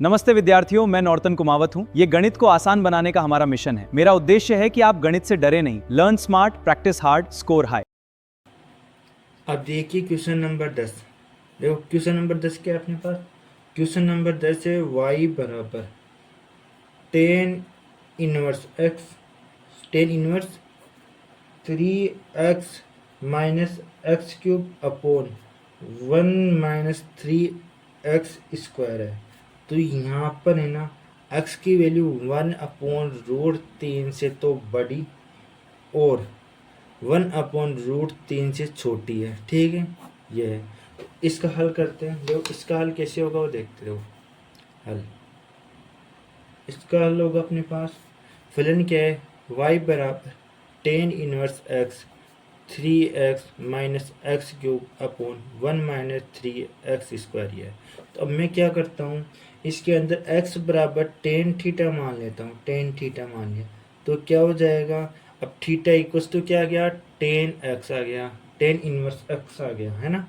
नमस्ते विद्यार्थियों, मैं नॉर्तन कुमावत हूँ। ये गणित को आसान बनाने का हमारा मिशन है। मेरा उद्देश्य है कि आप गणित से डरे नहीं। Learn smart, practice hard, score high. अब देखिए क्वेश्चन नंबर 10। देखो क्वेश्चन नंबर 10 क्या है अपने पास। क्वेश्चन नंबर 10 है y बराबर ten inverse x, tan inverse 3x minus x cube upon 1 - 3x square है। तो यहाँ पर है ना x की वैल्यू 1/√3 से तो बड़ी और 1/√3 से छोटी है। ठीक है, ये है। इसका हल करते हैं। देखो इसका हल कैसे होगा वो देखते रहो। हल इसका हल होगा अपने पास, फलन क्या है, y बराबर ten inverse x 3x minus x cube upon 1 - 3x square है। तो अब मैं क्या करता हूँ, इसके अंदर x बराबर टेन थीटा मान लेता हूँ। टेन थीटा मान लिया तो क्या हो जाएगा, अब थीटा इक्वल्स टू क्या आ गया, टेन एक्स आ गया, टेन इनवर्स एक्स आ गया, है ना,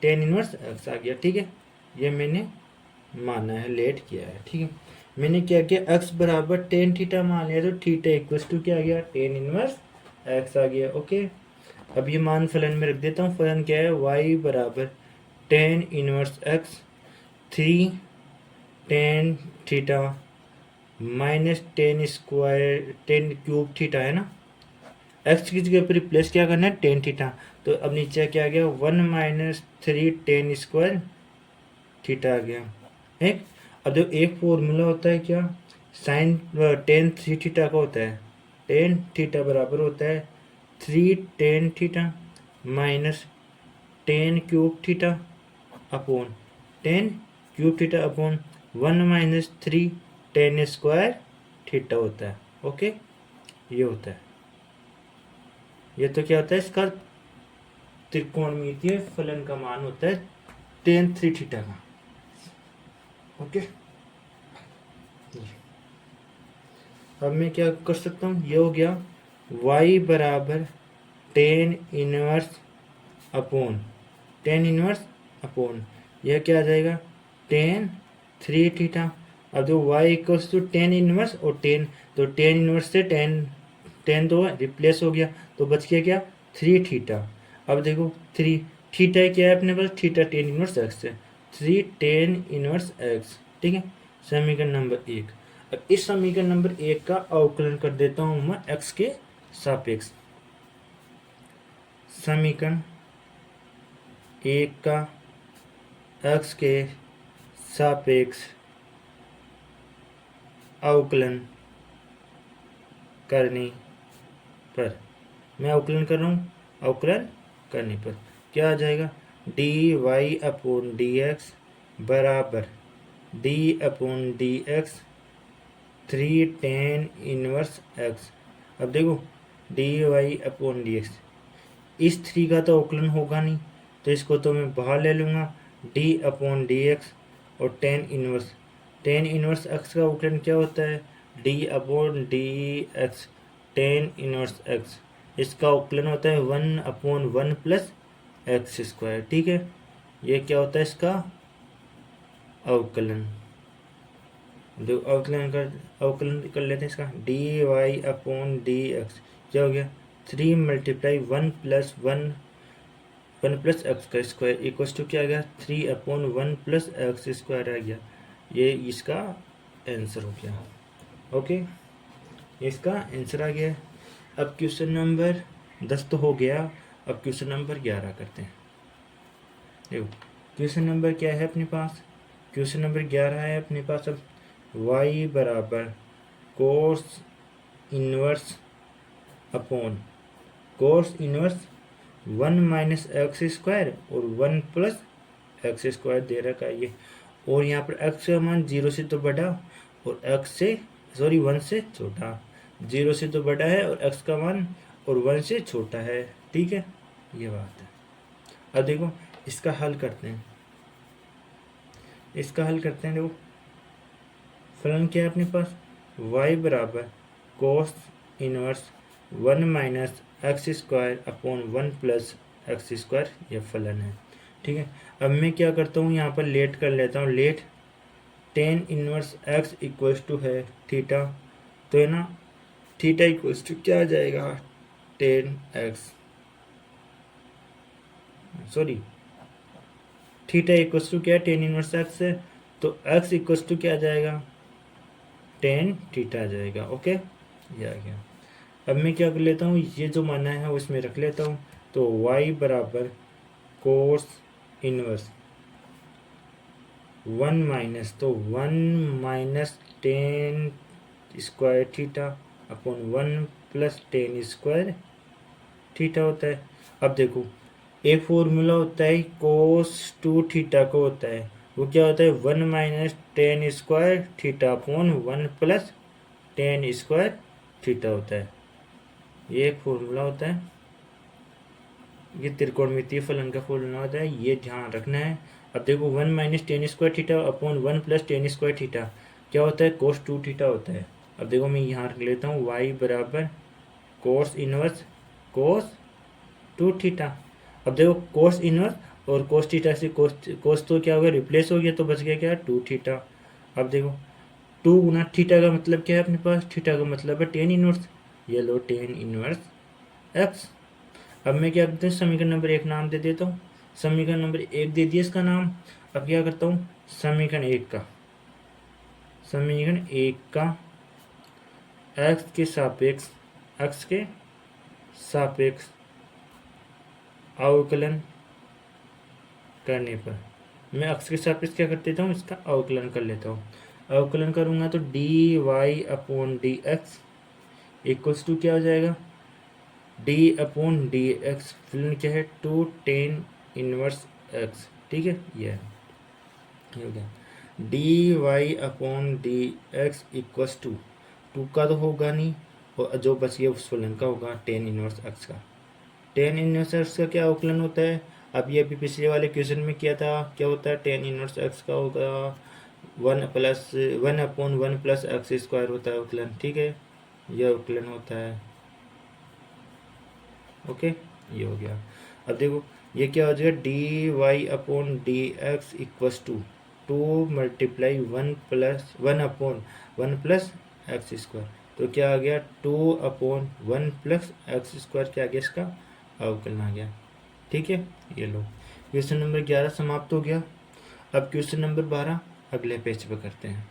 टेन इनवर्स एक्स आ गया। ठीक है, ये मैंने माना है, लेट किया है। ठीक है, मैंने क्या किया, x बराबर टेन थीटा मान लिया तो थीटा इक्वल्स टू क्या आ गया, टेन इनवर्स एक्स आ गया। ओके, अब ये मान फलन में रख देता हूँ। फलन क्या है, y बराबर ten inverse x 3 tan theta minus ten square ten cube theta, है ना, एक्स की जगह पर रिप्लेस क्या करना है, टेन थीटा। तो अब नीचे क्या आ गया, 1 - 3 टेन स्क्वायर थीटा आ गया। एक अब जो एक फॉर्मूला होता है क्या, साइन टेन थ्री थीटा का होता है, टेन थीटा बराबर होता है 3 tan theta minus ten cube theta upon ten cube theta upon 1 - 3 ten square theta होता है। ओके, ये होता है, ये तो क्या होता है, इसका त्रिकोणमितीय फलन का मान होता है टेन थ्री थीटा का। ओके, अब मैं क्या कर सकता हूँ, ये हो गया y बराबर tan inverse upon tan inverse upon यह क्या आ जाएगा, टेन थ्री थीटा। अब जो y equals to tan inverse और टेन, तो टेन इनवर्स से टेन टेन तो रिप्लेस हो गया तो बच गया क्या, थ्री थीटा। अब देखो थ्री थीटा क्या है अपने पास, थीटा टेन इनवर्स एक्स है, 3 टेन इनवर्स एक्स। ठीक है, समीकरण नंबर 1। अब इस समीकरण नंबर 1 का अवकलन कर देता हूँ मैं एक्स के सापेक्ष। समीकरण 1 का एक्स के सापेक्ष अवकलन करने पर, मैं अवकलन कर रहा हूँ, अवकलन करने पर क्या आ जाएगा, D Y upon D X बराबर D upon D X 3 tan inverse X. अब देखो D Y upon D X, इस थ्री का तो अवकलन होगा नहीं तो इसको तो मैं बाहर ले लूँगा, डी अपॉन डी एक्स और टेन इनवर्स एक्स का अवकलन क्या होता है, d upon D x ten inverse x. इसका अवकलन होता है 1/1 प्लस एक्स स्क्वायर। ठीक है, ये क्या होता है, इसका अवकलन। जो अवकलन कर लेते हैं इसका, d Y upon D x क्या हो गया, 3 × 1 + 1 एक्स का स्क्वायर इक्वल्स टू क्या आ गया, 3/1 प्लस एक्स स्क्वायर आ गया। ये इसका आंसर हो गया। ओके, इसका आंसर आ गया। अब क्वेश्चन नंबर 10 तो हो गया, अब क्वेश्चन नंबर 11 करते हैं। देखो क्वेश्चन नंबर क्या है अपने पास, क्वेश्चन नंबर 11 है अपने पास। अब y बराबर cos inverse upon cos inverse 1 - x square और 1 + एक्स स्क्वायर दे रखा है ये, और यहाँ पर x का मान 0 से तो बड़ा और 1 से छोटा, 0 से तो बड़ा है और x का मान और 1 से छोटा है। ठीक है, ये बात है। अब देखो इसका हल करते हैं, देखो फलन क्या है अपने पास, y बराबर cos inverse 1 - x square upon 1 + x square, यह फलन है। ठीक है, अब मैं क्या करता हूँ, यहाँ पर लेट कर लेता हूँ, let tan inverse x equals to है थीटा, तो है ना थीटा इक्वल्स टू क्या आ जाएगा, tan x, sorry theta equals to क्या है, टेन इनवर्स एक्स है, तो एक्स इक्वल्स टू क्या आ जाएगा, टेन थीटा आ जाएगा। ओके, ये आ गया। अब मैं क्या कर लेता हूँ, ये जो माना है वो इसमें रख लेता हूँ, तो y बराबर कोस इनवर्स वन माइनस, तो one minus ten square theta upon one plus ten square theta होता है। अब देखो एक फॉर्मूला होता है कोस टू थीटा को होता है, वो क्या होता है, one minus ten square theta upon one plus ten square theta होता है, ये एक फॉर्मूला होता है, ये त्रिकोणमितीय फलन का फॉर्मूला होता है, ये ध्यान रखना है। अब देखो one minus ten square theta upon one plus ten square theta क्या होता है, कोस टू थीटा होता है। अब देखो मैं यहाँ रख लेता हूँ y बराबर cos inverse cos two theta. अब देखो कोस इनवर्स और कोस थीटा से कोस तो क्या हो गया, रिप्लेस हो गया, तो बच गया क्या, टू थीटा। अब देखो टू गुना थीटा का मतलब क्या है अपने पास, थीटा का मतलब है टेन इनवर्स, ये लो टेन इनवर्स एक्स। अब मैं क्या करता हूँ, समीकरण नंबर एक नाम दे देता हूँ, समीकरण नंबर एक दे दिया इसका नाम। अब क्या करता हूँ, समीकरण एक का एक्स के सापेक्ष अवकलन करने पर मैं एक्स के सापेक्ष क्या कर देता हूँ, इसका अवकलन कर लेता हूँ। अवकलन करूँगा तो d Y upon D x equals to क्या हो जाएगा, डी अपॉन डी एक्स, फिर क्या है टू टेन इनवर्स एक्स, ठीक है, ये हो गया। D Y upon D x equals to, two का तो होगा नहीं, और जो बच गया उस फलन का होगा टेन इनवर्स एक्स का। टेन इनवर्स एक्स का क्या अवकलन होता है, अब ये अभी पिछले वाले क्वेश्चन में किया था, क्या होता है, टेन इनवर्स एक्स का होगा one upon one plus x square होता है अवकलन, ठीक है, यह अवकलन होता है। ओके, ये हो गया। अब देखो ये क्या हो जाएगा, D Y upon D x equals to two multiply one upon one plus x square, तो क्या आ गया, two upon one plus x square, क्या आ गया, इसका अवकलन आ गया, ठीक है। ये लो क्वेश्चन नंबर 11 समाप्त हो गया। अब क्वेश्चन नंबर 12 अगले पेज पे करते हैं।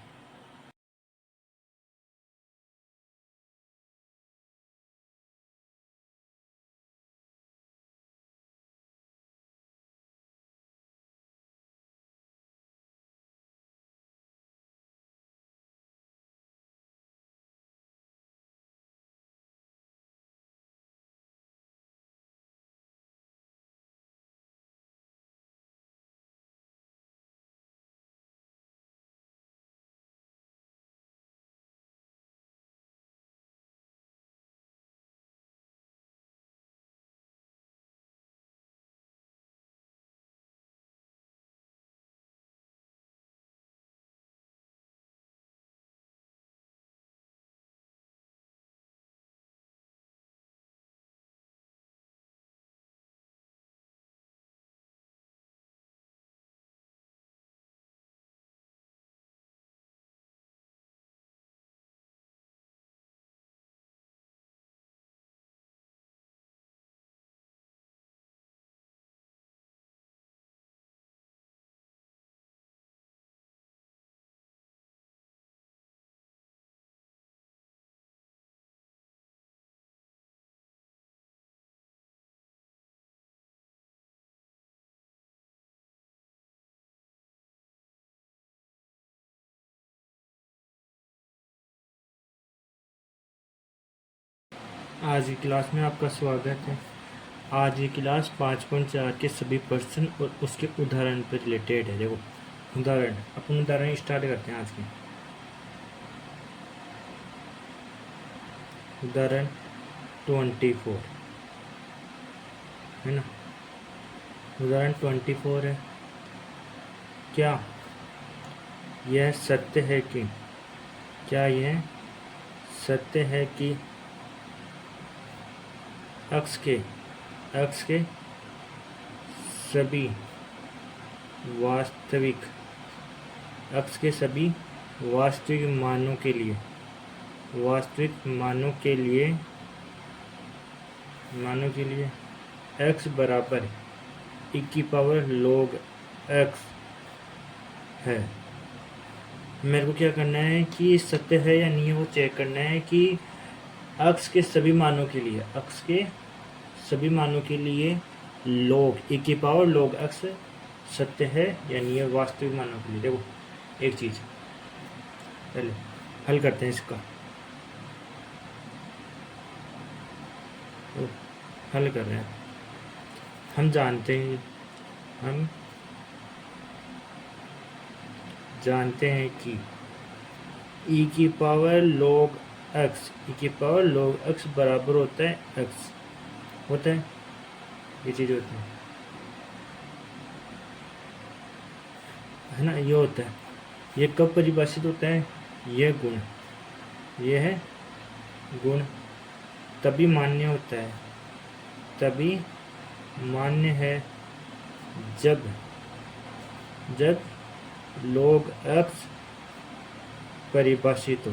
आज की क्लास में आपका स्वागत है। आज की क्लास 5.4 के सभी प्रश्न और उसके उदाहरण पर रिलेटेड है। देखो उदाहरण, अपन उदाहरण स्टार्ट करते हैं आज के। उदाहरण 24 है ना, उदाहरण 24 है, क्या यह सत्य है कि, क्या यह सत्य है कि एक्स के सभी वास्तविक x के सभी वास्तविक मानों के लिए x बराबर e की पावर log x है। मेरे को क्या करना है कि सत्य है या नहीं है वो चेक करना है कि x के सभी मानों के लिए log e की पावर log x सत्य है या नहीं है वास्तविक मानों के लिए। देखो एक चीज़ पहले हल करते हैं इसका, तो हल कर रहे हैं। हम जानते हैं कि e की पावर log x बराबर होता है x, होता है ये चीज़ होती है ना, ये होता है। ये कब परिभाषित होता है? ये है गुण तभी मान्य होता है, तभी मान्य है जब log x परिभाषित हो।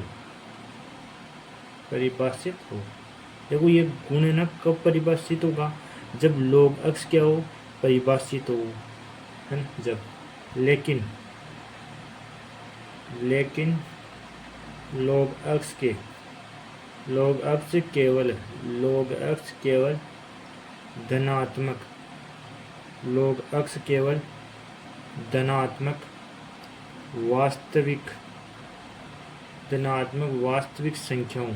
देखो ये गुण है ना, कब परिभाषित होगा? जब log x क्या हो? परिभाषित हो, है ना, जब। लेकिन log x केवल धनात्मक वास्तविक संख्याओं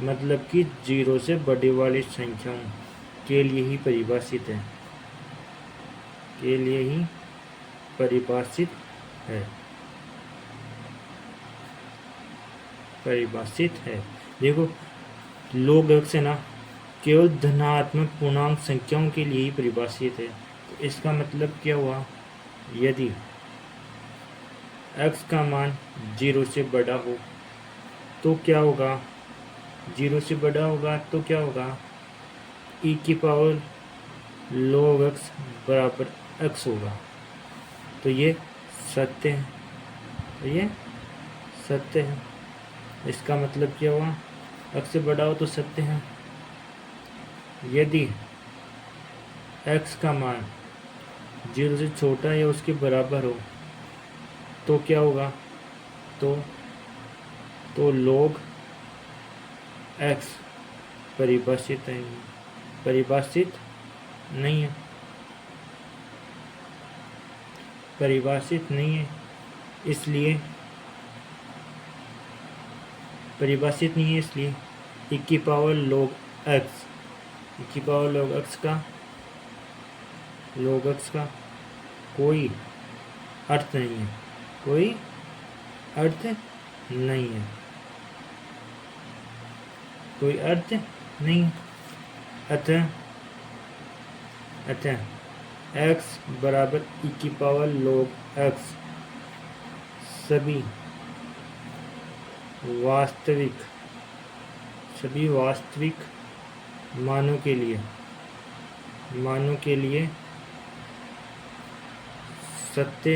मतलब कि 0 से बड़ी वाली संख्याओं के लिए ही परिभाषित है। देखो log x है ना, केवल धनात्मक पूर्णांक संख्याओं के लिए ही परिभाषित है। तो इसका मतलब क्या हुआ? यदि x का मान 0 से बड़ा हो तो क्या होगा? 0 से बड़ा होगा तो क्या होगा? e की पावर log x बराबर x होगा। तो ये सत्य है। इसका मतलब क्या हुआ? x से बड़ा हो तो सत्य है। यदि x का मान 0 से छोटा या उसके बराबर हो तो क्या होगा? तो log x परिभाषित नहीं है, इसलिए e की पावर log x का कोई अर्थ नहीं है। अतः x बराबर e की पावर log x सभी वास्तविक मानों के लिए सत्य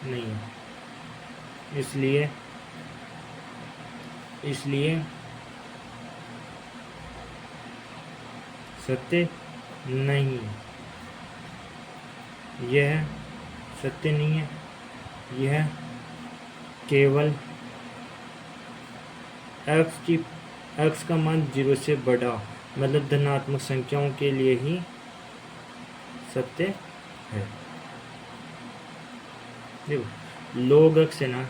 नहीं है। इसलिए सत्य नहीं है। यह सत्य नहीं है, यह केवल x का मान 0 से बड़ा मतलब धनात्मक संख्याओं के लिए ही सत्य है। देखो log x है ना,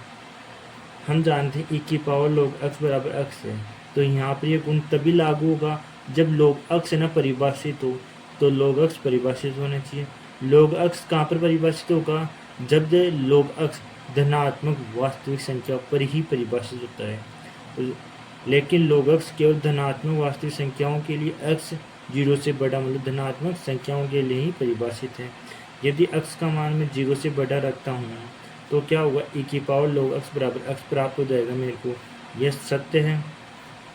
हम जानते हैं e की पावर log x बराबर x है। तो यहाँ पर ये गुण तभी लागू होगा जब log x है ना परिभाषित हो, तो log x परिभाषित होना चाहिए। log x कहाँ पर परिभाषित होगा? जब log x धनात्मक वास्तविक संख्या पर ही परिभाषित होता है। लेकिन log x केवल धनात्मक वास्तविक संख्याओं के लिए x 0 से बड़ा मतलब धनात्मक संख्याओं के लिए ही परिभाषित है। यदि x का मान मैं 0 से बड़ा रखता हूँ तो क्या होगा? e की पावर log x बराबर x प्राप्त हो जाएगा मेरे को। यह सत्य है।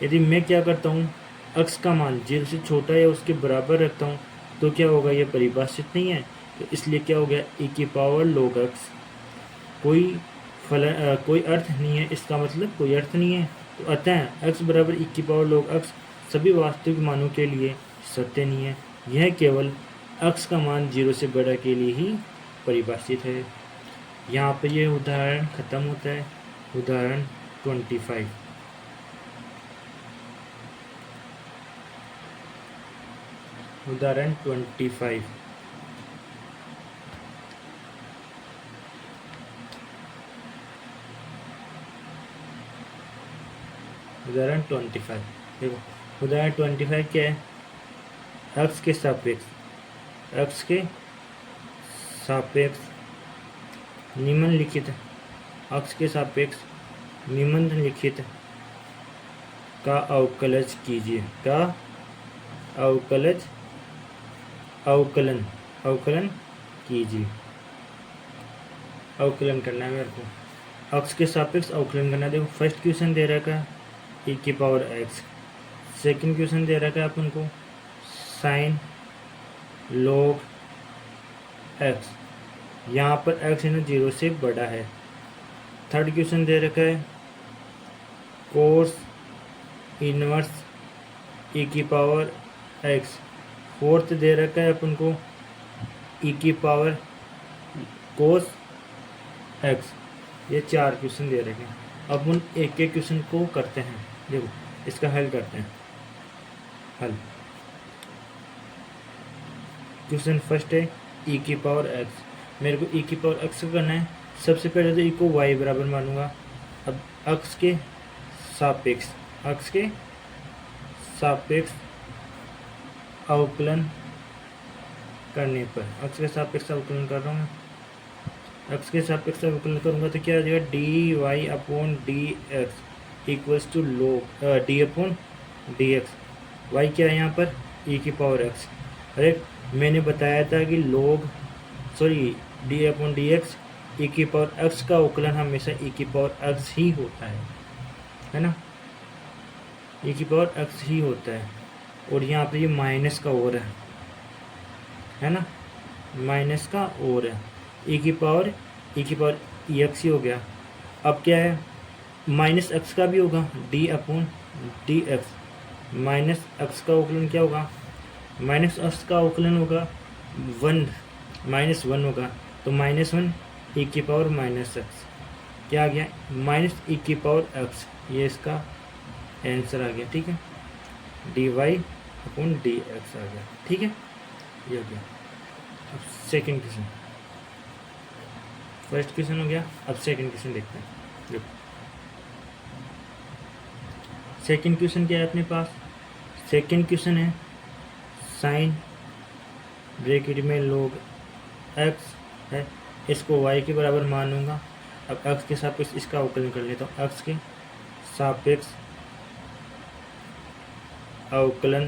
यदि मैं क्या करता हूँ, x का मान 0 से छोटा या उसके बराबर रखता हूँ तो क्या होगा, ये परिभाषित नहीं है, तो इसलिए क्या हो गया e की पावर log x। कोई अर्थ नहीं है, इसका मतलब कोई अर्थ नहीं है। तो अतः x बराबर e की पावर log x सभी वास्तविक मानों के लिए सत्य नहीं है, यह केवल x का मान 0 से बड़ा के लिए ही परिभाषित है। यहाँ पे ये उदाहरण ख़त्म होता है। उदाहरण 25। उदाहरण 25। उदाहरण 25 देखो, उदाहरण 25 क्या है, x के सापेक्ष निम्नलिखित x के सापेक्ष निम्नलिखित का अवकलज कीजिए, का अवकलन कीजिए। अवकलन करना है मेरे को, x के सापेक्ष अवकलन करना है। देखो फर्स्ट क्वेश्चन दे रखा है e की पावर x, सेकंड क्वेश्चन दे रखा है अपन को साइन log x, यहाँ पर x है ना 0 से बड़ा है। थर्ड क्वेश्चन दे रखा है कोस इनवर्स e की पावर x। फोर्थ दे रखा है अपन को e की पावर कोस x। ये 4 क्वेश्चन दे रखे हैं। अब उन एक एक क्वेश्चन को करते हैं। देखो इसका हल करते हैं। हल क्वेश्चन फर्स्ट है e की पावर x। मेरे को e की पावर x करना है। सबसे पहले तो e को y बराबर मानूंगा। अब x के सापेक्ष अवकलन करने पर, x के सापेक्ष अवकलन कर रहा हूँ मैं, x के सापेक्ष अवकलन करूँगा तो क्या आ जाएगा, D Y upon D x equals to log d upon D x. Y क्या है यहाँ पर, e की पावर x। अरे मैंने बताया था कि D upon D x e की पावर x का अवकलन हमेशा e की पावर x ही होता है ना, e की पावर x ही होता है। और यहाँ पे ये माइनस का और है ना, माइनस का और है, e की पावर ex ही हो गया। अब क्या है, माइनस x का भी होगा, D upon D X. Minus x का अवकलन क्या होगा, माइनस x का अवकलन होगा 1 होगा, तो -1 e की पावर माइनस एक्स। क्या आ गया, माइनस e की पावर x। ये इसका आंसर आ गया। ठीक है, D Y upon D X आ गया। ठीक है, ये हो गया। अब सेकंड क्वेश्चन, फर्स्ट क्वेश्चन हो गया। अब सेकंड क्वेश्चन देखते हैं। देखो सेकंड क्वेश्चन क्या है अपने पास, सेकंड क्वेश्चन है साइन ब्रैकेट में log x है, इसको y के बराबर मानूंगा। अब x के सापेक्ष इसका अवकलन कर लेता हूँ। x के सापेक्ष अवकलन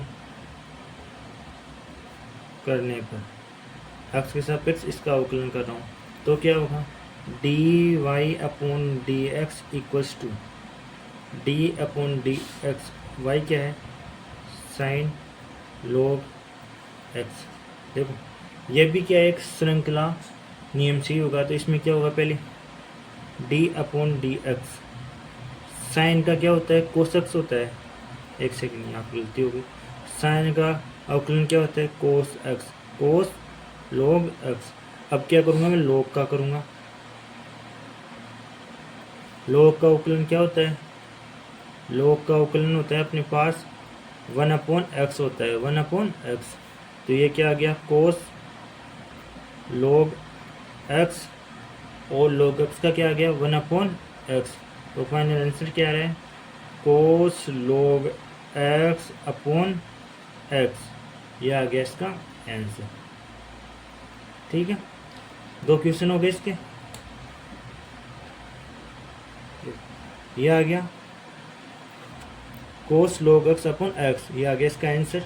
करने पर, x के सापेक्ष इसका अवकलन कर रहा हूँ तो क्या होगा, d Y upon D x equals to D upon D x. Y क्या है, साइन log x। देखो ये भी क्या है, एक श्रृंखला नियम से ही होगा, तो इसमें क्या होगा, पहले d upon D x. Sine का क्या होता है, कोस एक्स होता है। एक सेकंड, यहाँ पर गलती होगी। साइन का अवकलन क्या होता है, कोस एक्स, कोस log x। अब क्या करूँगा मैं, log का करूँगा। log का अवकलन क्या होता है, log का अवकलन होता है अपने पास 1/x होता है, 1/x। तो ये क्या आ गया, कोस log x, और log x का क्या आ गया, 1/x। तो फाइनल आंसर क्या आ रहा है, cos log x upon x। ये आ गया इसका आंसर। ठीक है, 2 क्वेश्चन हो गए इसके। ये आ गया कोस log x अपॉन x, ये आ गया इसका आंसर।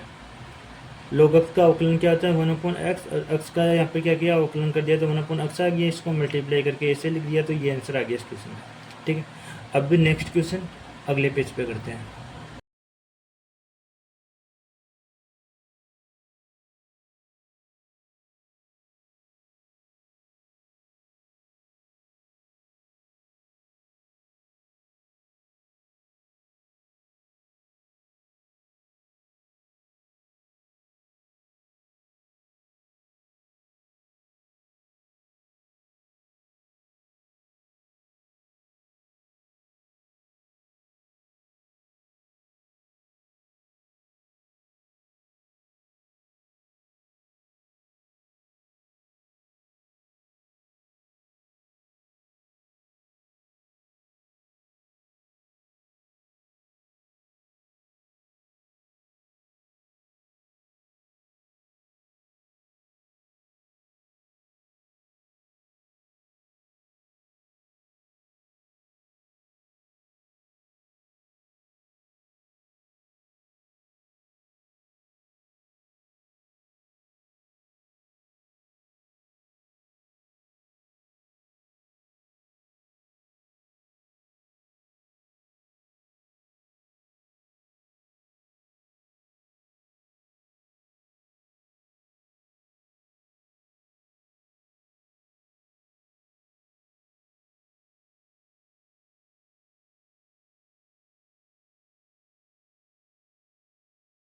log x का अवकलन क्या होता है, 1/x। x का यहाँ पे क्या किया, अवकलन कर दिया तो 1/x आ गया, इसको मल्टीप्लाई करके ऐसे लिख दिया, तो ये आंसर आ गया इस क्वेश्चन का। ठीक है, अब भी नेक्स्ट क्वेश्चन अगले पेज पे करते हैं।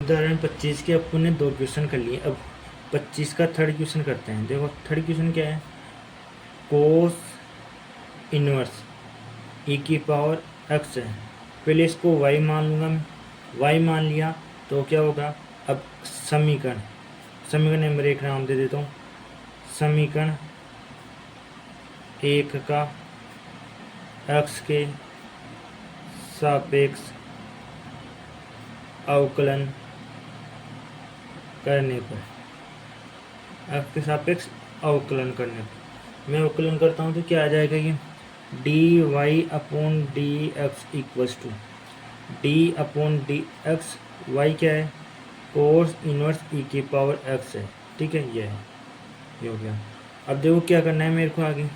उदाहरण 25 के अपन ने 2 क्वेश्चन कर लिए। अब 25 का थर्ड क्वेश्चन करते हैं। देखो थर्ड क्वेश्चन क्या है, कोस इनवर्स ई की पावर एक्स है। पहले इसको वाई मान लूँगा मैं, वाई मान लिया तो क्या होगा, अब समीकरण नंबर 1 नाम दे देता हूँ, समीकरण 1 का एक्स के सापेक्ष अवकलन करने पर, एक्स के सापेक्ष अवकलन करने पर मैं अवकलन करता हूँ तो क्या आ जाएगा, ये d Y upon D x equals to D upon D x, Y क्या है, कोस इनवर्स ई की पावर एक्स है। ठीक है, ये है, ये हो गया। अब देखो क्या करना है मेरे को आगे,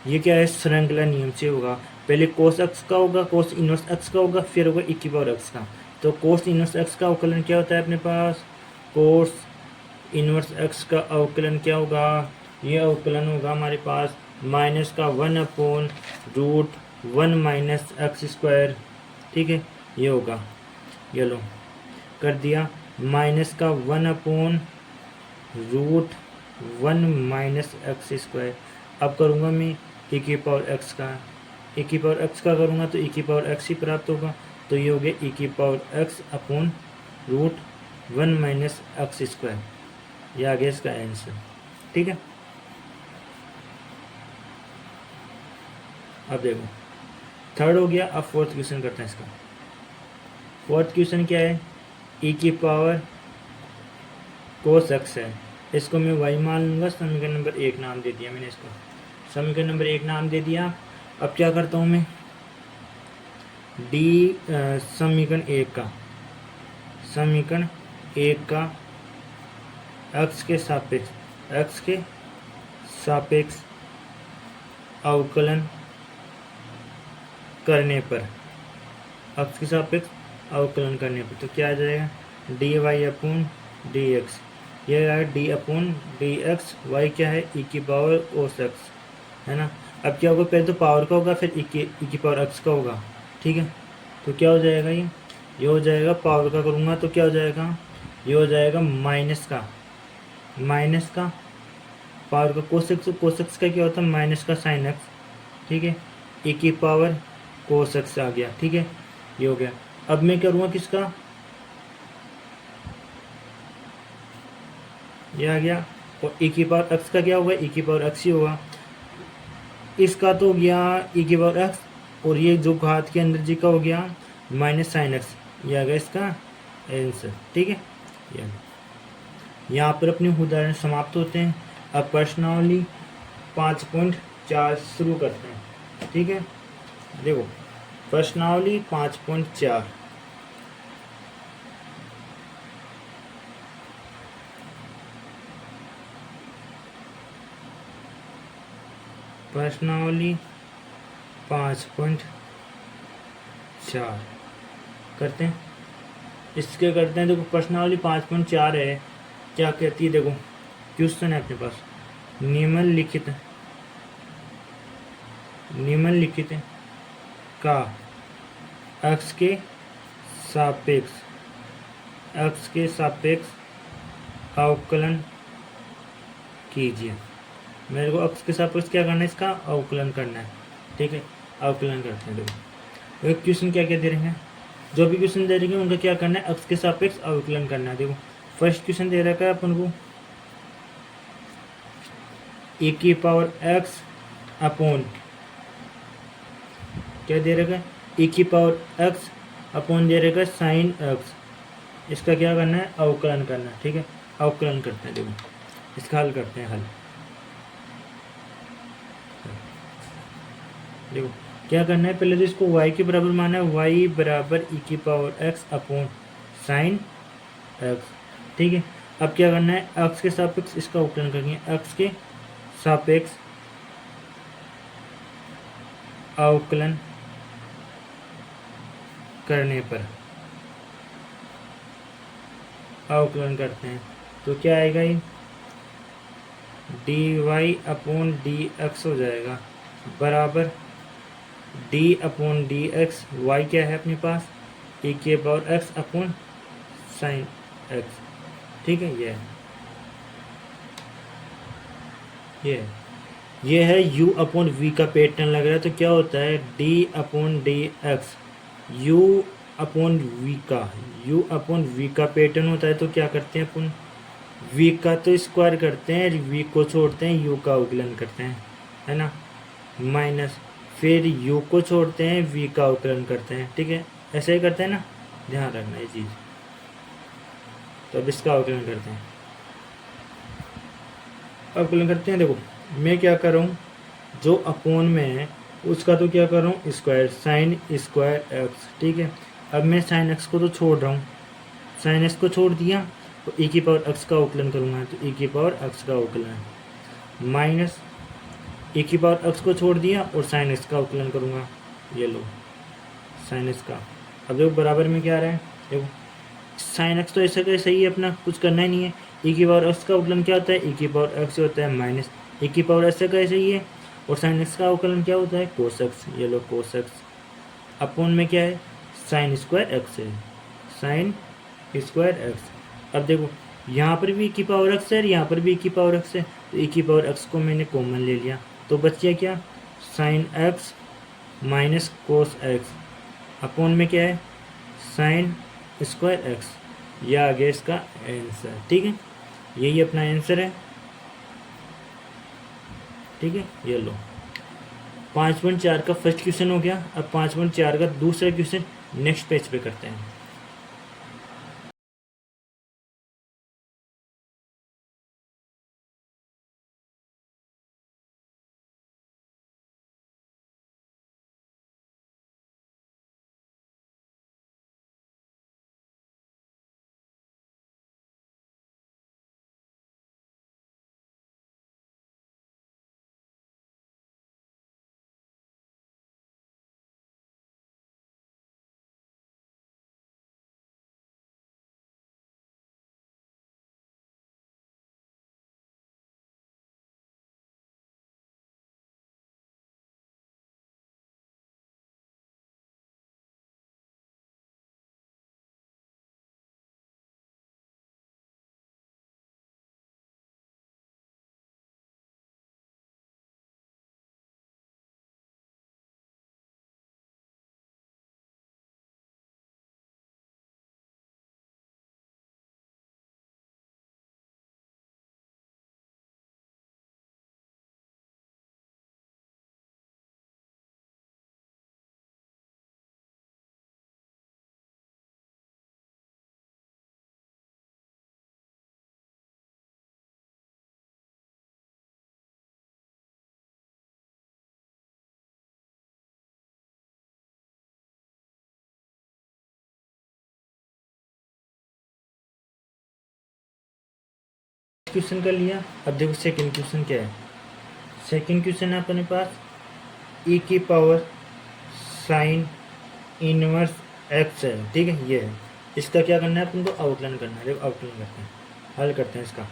ये क्या है, श्रृंखला नियम से होगा। पहले कोस एक्स का होगा, कोस इनवर्स एक्स का होगा, फिर होगा ई की पावर एक्स का। तो कोस इनवर्स एक्स का अवकलन क्या होता है अपने पास, कोस इनवर्स एक्स का अवकलन क्या होगा, ये अवकलन होगा हमारे पास माइनस का 1/√1 माइनस एक्स स्क्वायर। ठीक है, ये होगा, ये लो कर दिया, माइनस का 1/√1 माइनस एक्स स्क्वायर। अब करूँगा मैं ई की पावर एक्स का, ई की पावर एक्स का करूँगा तो ई की पावर एक्स ही प्राप्त होगा। तो ये हो गया ई की power x upon √1 minus x square, ये आ गया इसका आंसर। ठीक है, अब देखो थर्ड हो गया। अब फोर्थ क्वेश्चन करते हैं इसका। फोर्थ क्वेश्चन क्या है, ई की पावर कोस एक्स है, इसको मैं वाई मान लूँगा, समीकरण नंबर 1 नाम दे दिया मैंने इसको, समीकरण नंबर 1 नाम दे दिया। अब क्या करता हूँ मैं, डी समीकरण 1 का एक्स के सापेक्ष अवकलन करने पर, एक्स के सापेक्ष अवकलन करने पर तो क्या आ जाएगा, D Y upon D x, ये है d upon D x, Y क्या है ई की पावर कोस एक्स, है ना। अब क्या होगा, पहले तो पावर का होगा, फिर ई की पावर एक्स का होगा। ठीक है, तो क्या हो जाएगा, ये हो जाएगा, पावर का करूँगा तो क्या हो जाएगा, ये हो जाएगा माइनस का पावर का कोस एक्स का क्या होता है, माइनस का साइन एक्स। ठीक है, ई की पावर कोस एक्स आ गया। ठीक है, ये हो गया। अब मैं करूँगा किसका, ये आ गया, और ई की पावर एक्स का क्या होगा, ई की पावर एक्स ही होगा। इसका तो हो गया ई की पावर एक्स, और ये जो घात के अंदर जी का हो गया माइनस साइन एक्स, ये आ गया इसका आंसर। ठीक है, ये यहाँ पर अपने उदाहरण समाप्त होते हैं। अब प्रश्नावली 5.4 शुरू करते हैं। ठीक है, देखो प्रश्नावली 5.4, प्रश्नावली 5.4 करते हैं, इसके करते हैं। देखो प्रश्नावली 5.4 है, क्या कहती है, देखो क्वेश्चन है अपने पास, निम्नलिखित का एक्स के सापेक्ष अवकलन कीजिए। मेरे को एक्स के सापेक्ष क्या करना है, इसका अवकलन करना है। ठीक है, अवकलन करते हैं। देखो एक क्वेश्चन क्या क्या दे रहे हैं, जो भी क्वेश्चन दे रहे हैं उनका क्या करना है, एक्स के सापेक्ष अवकलन करना है। देखो फर्स्ट क्वेश्चन दे रखा है अपन को, ए की पावर एक्स अपॉन, क्या दे रखा है, ए की पावर एक्स अपॉन दे रखा है साइन एक्स, इसका क्या करना है, अवकलन करना है। ठीक है, अवकलन करते हैं। देखो इसका हल करते हैं, हल देखो क्या करना है, पहले तो इसको y के बराबर माना है, y बराबर ई की power x upon sign x। ठीक है, अब क्या करना है, x के सापेक्ष इसका अवकलन करेंगे, x के सापेक्ष अवकलन करने पर अवकलन करते हैं तो क्या आएगा, ये d Y upon D x हो जाएगा, बराबर डी एक्स, वाई क्या है अपने पास, ए के power x upon sine x, ठीक है। ये है u अपॉन वी का पैटर्न लग रहा है, तो क्या होता है d upon D x, u upon v का पैटर्न होता है। तो क्या करते हैं अपन, v का तो स्क्वायर करते हैं, v को छोड़ते हैं, u का अवकलन करते हैं, है ना, माइनस फिर u को छोड़ते हैं, v का अवकलन करते हैं, ठीक है, ऐसे ही करते हैं ना, ध्यान रखना ये चीज़। तो अब इसका अवकलन करते हैं, देखो मैं क्या कर रहा हूँ, जो अपोन में है उसका तो क्या कर रहा हूँ, स्क्वायर, साइन स्क्वायर एक्स, ठीक है। अब मैं साइन एक्स को तो छोड़ रहा हूँ, साइन एक्स को छोड़ दिया तो e की पावर एक्स का अवकलन करूँगा, तो e की पावर एक्स का अवकलन माइनस e की पावर एक्स को छोड़ दिया और साइन एक्स का अवकलन करूँगा, ये लो साइन एक्स का। अब देखो बराबर में क्या आ रहा है, देखो साइन एक्स तो ऐसा का सही है, अपना कुछ करना ही नहीं है। e की पावर एक्स का अवकलन क्या होता है, e की पावर एक्स होता है माइनस e की पावर ऐसा का सही है, और साइन एक्स का अवकलन क्या होता है, कोस एक्स, ये लो कोस एक्स, अपोन में क्या है, साइन स्क्वायर एक्स है, साइन स्क्वायर एक्स। अब देखो यहाँ पर भी e की पावर एक्स है, यहाँ पर भी e की पावर एक्स है, तो e की पावर एक्स को मैंने कॉमन ले लिया, तो बच गया क्या, sine x minus cos x, upon में क्या है, साइन स्क्वायर एक्स। यह आ गया इसका आंसर, ठीक है, यही अपना आंसर है, ठीक है। ये लो 5.4 का फर्स्ट क्वेश्चन हो गया। अब 5.4 का दूसरा क्वेश्चन नेक्स्ट पेज पे करते हैं। क्वेश्चन कर लिया। अब देखो सेकंड क्वेश्चन क्या है। सेकंड क्वेश्चन है अपने पास e की पावर साइन इनवर्स एक्स है, ठीक है, ये है। इसका क्या करना है, अपन को आउटलाइन करना है। देखो आउटलाइन करते हैं, हल करते हैं इसका।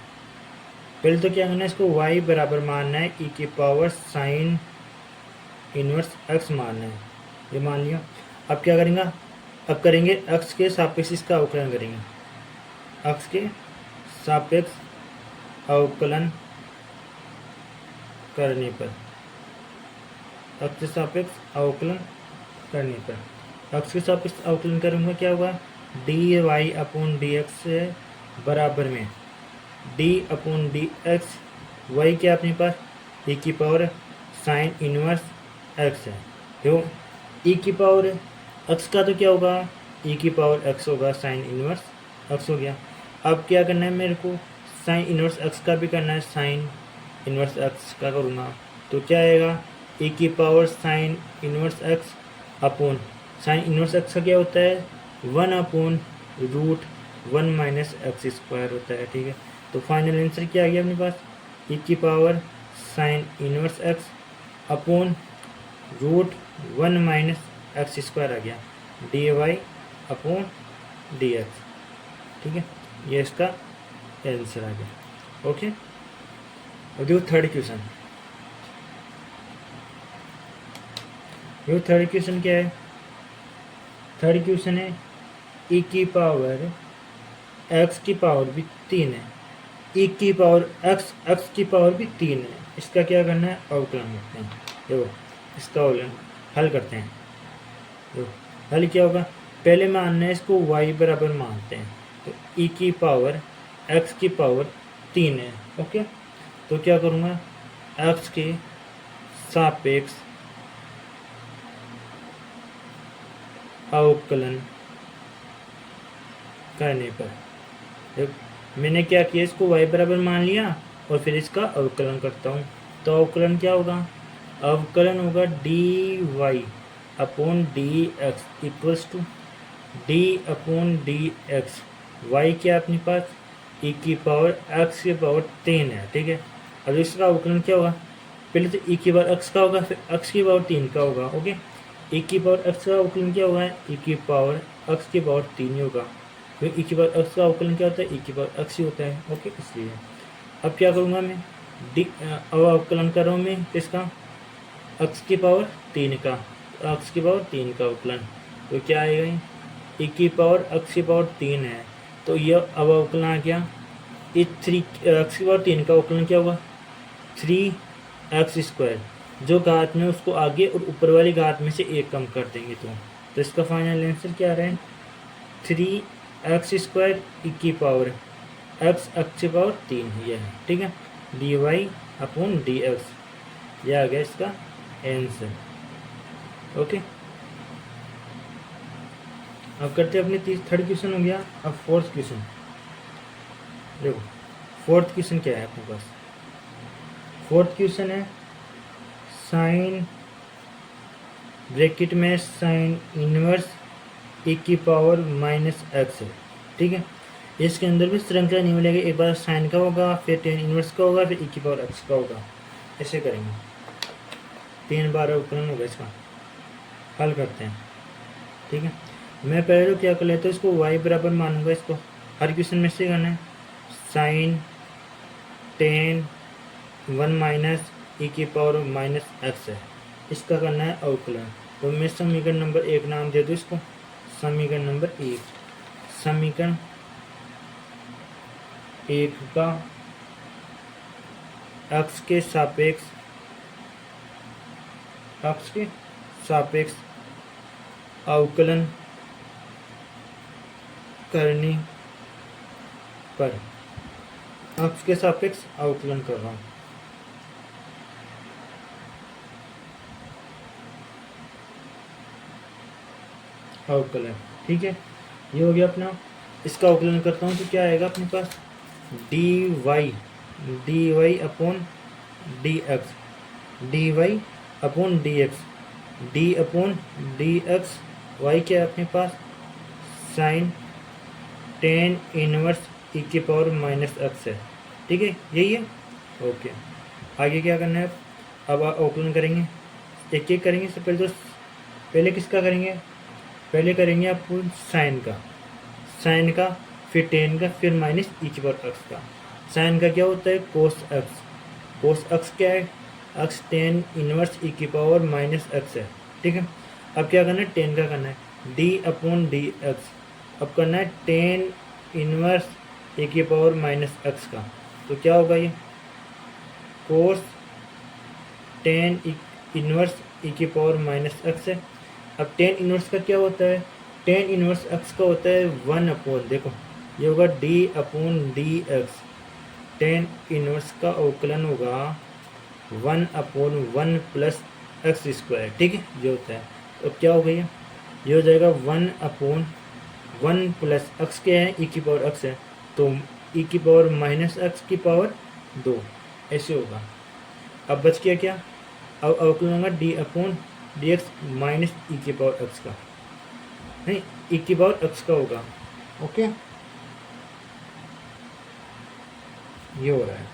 पहले तो क्या करना है, इसको y बराबर मानना है, e की पावर साइन इनवर्स एक्स मानना है, ये मान लिया। अब क्या करेंगे, अब करेंगे x के सापेक्ष इसका अवकलन करेंगे, x के सापेक्ष अवकलन करने पर, x के सापेक्ष अवकलन करने पर, x के सापेक्ष अवकलन करूँगा, क्या होगा, dy अपॉन डी एक्स से बराबर में d upon D x, y क्या अपने पास e की पावर साइन इनवर्स x है, देखो e की पावर x का तो क्या होगा, e की पावर x होगा, साइन इनवर्स x हो गया। अब क्या करना है मेरे को, साइन इनवर्स x का भी करना है, साइन इनवर्स x का करूँगा तो क्या आएगा, e की power sine inverse x upon sine inverse x का क्या होता है, 1 upon root 1 minus x square होता है, ठीक है। तो फाइनल आंसर क्या आ गया अपने पास, e की power sine inverse x upon root 1 minus x square आ गया, dy अपॉन dx, ठीक है, ये इसका आंसर आ गया। ओके, अब देखो थर्ड क्वेश्चन। देखो थर्ड क्वेश्चन क्या है, थर्ड क्वेश्चन है e की पावर एक्स की पावर भी 3 है, ई की पावर एक्स, एक्स की पावर भी 3 है। इसका क्या करना है, अवकलन करते हैं। देखो इसका अवकलन हल करते हैं। देखो हल क्या होगा, पहले मानना है इसको y बराबर मानते हैं, तो ई की पावर एक्स की पावर 3 है। ओके, तो क्या करूँगा, एक्स के सापेक्ष अवकलन करने पर, देखो मैंने क्या किया, इसको y बराबर मान लिया और फिर इसका अवकलन करता हूँ। तो अवकलन क्या होगा, अवकलन होगा d Y upon D x equals to D upon D x. Y क्या है अपने पास, ई की पावर एक्स की पावर 3 है। ठीक है, अब इसका अवकलन क्या होगा, पहले तो ई की पावर एक्स का होगा, फिर एक्स की पावर 3 का होगा। ओके, ई की पावर एक्स का अवकलन क्या होगा, ई की पावर एक्स की पावर 3 ही होगा। फिर ई की पावर एक्स का अवकलन क्या होता है, ई की पावर एक्स ही होता है। ओके, इसलिए अब क्या करूँगा मैं, अब अवकलन कर रहा हूँ मैं किसका, एक्स की पावर 3 का, एक्स की पावर 3 का अवकलन, तो क्या आएगा, ई की पावर एक्स की पावर 3 है, तो यह अब अवकलन आ गया। ये 3 एक्स की पावर 3 का अवकलन क्या होगा, 3x², जो घात में उसको आगे और ऊपर वाली घात में से एक कम कर देंगे तो इसका फाइनल आंसर क्या आ रहा है, 3x² ई की पावर एक्स की पावर 3 ये है। ठीक है, D Y upon D x, यह आ गया इसका आंसर। ओके, अब करते हैं अपने थर्ड क्वेश्चन हो गया। अब फोर्थ क्वेश्चन, देखो फोर्थ क्वेश्चन क्या है अपने पास, फोर्थ क्वेश्चन है साइन ब्रैकेट में साइन इनवर्स ई की पावर -x है। ठीक है, इसके अंदर भी श्रृंखला नहीं मिलेगी, एक बार साइन का होगा, फिर टेन इनवर्स का होगा, फिर ई की पावर x का होगा। ऐसे करेंगे, 3 बार अवकलन होगा इसका, हल करते हैं। ठीक है, मैं पहले तो क्या कर लेता हूँ, इसको y बराबर मानूंगा, इसको हर क्वेश्चन में से करना है, साइन टेन 1 माइनस ई की पावर -x है, इसका करना है अवकलन। तो मैं समीकरण नंबर 1 नाम दे दूँ इसको, समीकरण नंबर 1, समीकरण 1 का x के सापेक्ष अवकलन करने पर, x के सापेक्ष अवकलन कर रहा हूँ, अवकलन। ठीक है, ये हो गया अपना, इसका अवकलन करता हूँ तो क्या आएगा अपने पास, dy upon D x, d Y upon D x, d upon D x, Y क्या है अपने पास, साइन टेन इनवर्स ई की पावर -x है। ठीक है, यही है। ओके, आगे क्या करना है, अब अवकलन करेंगे, एक एक करेंगे। इससे पहले तो पहले किसका करेंगे, पहले करेंगे आप साइन का, फिर टेन का, फिर माइनस ई की पावर x का। साइन का क्या होता है, कोस x क्या है, x टेन इनवर्स ई की पावर -x है। ठीक है, अब क्या करना है, टेन का करना है, d अपॉन डी एक्स, अब करना है टेन इनवर्स ए की पावर -x का, तो क्या होगा ये, कोस टेन इनवर्स ई की पावर -x है। अब टेन इनवर्स का क्या होता है, टेन इनवर्स x का होता है 1 अपॉन, देखो ये होगा d upon D x, tan inverse का अवकलन होगा 1 अपॉन 1 प्लस x²। ठीक है, ये होता है। तो क्या हो गया, ये हो जाएगा 1 अपॉन 1 प्लस x क्या है, ई की पावर x है, तो ई की पावर -x की पावर 2, ऐसे होगा। अब बच गया क्या, अब अवकलन होगा d upon D X minus E की पावर x का, नहीं ई की पावर x का होगा। ओके, ये हो रहा है,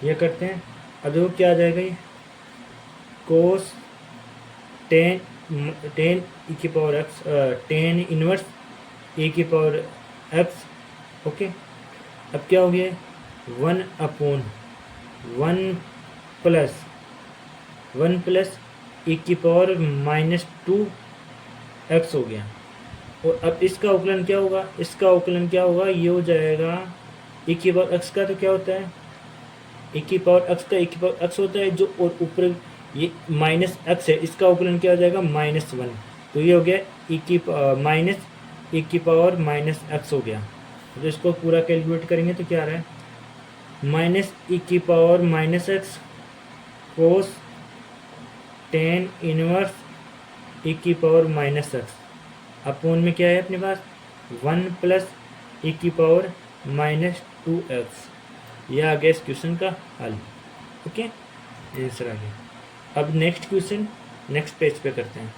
ये करते हैं। अब देखो क्या आ जाएगा, ये कोस टेन ई की पावर x, टेन इनवर्स ए की पावर x। ओके, अब क्या हो गया, 1 अपॉन 1 प्लस ई की पावर -2x हो गया। और अब इसका अवकलन क्या होगा, इसका अवकलन क्या होगा, ये हो जाएगा e की पावर x का, तो क्या होता है e की पावर x का e की पावर x होता है जो, और ऊपर ये माइनस x है, इसका अवकलन क्या हो जाएगा -1। तो ये हो गया माइनस e की पावर -x हो गया। तो इसको पूरा कैलकुलेट करेंगे तो क्या आ रहा है, माइनस e की पावर -x कोस टेन इनवर्स e की पावर -x अपोन में क्या है अपने पास 1 प्लस e की पावर -2x। यह आ गया इस क्वेश्चन का हल। ओके, आंसर आ गया। अब नेक्स्ट क्वेश्चन नेक्स्ट पेज पे करते हैं।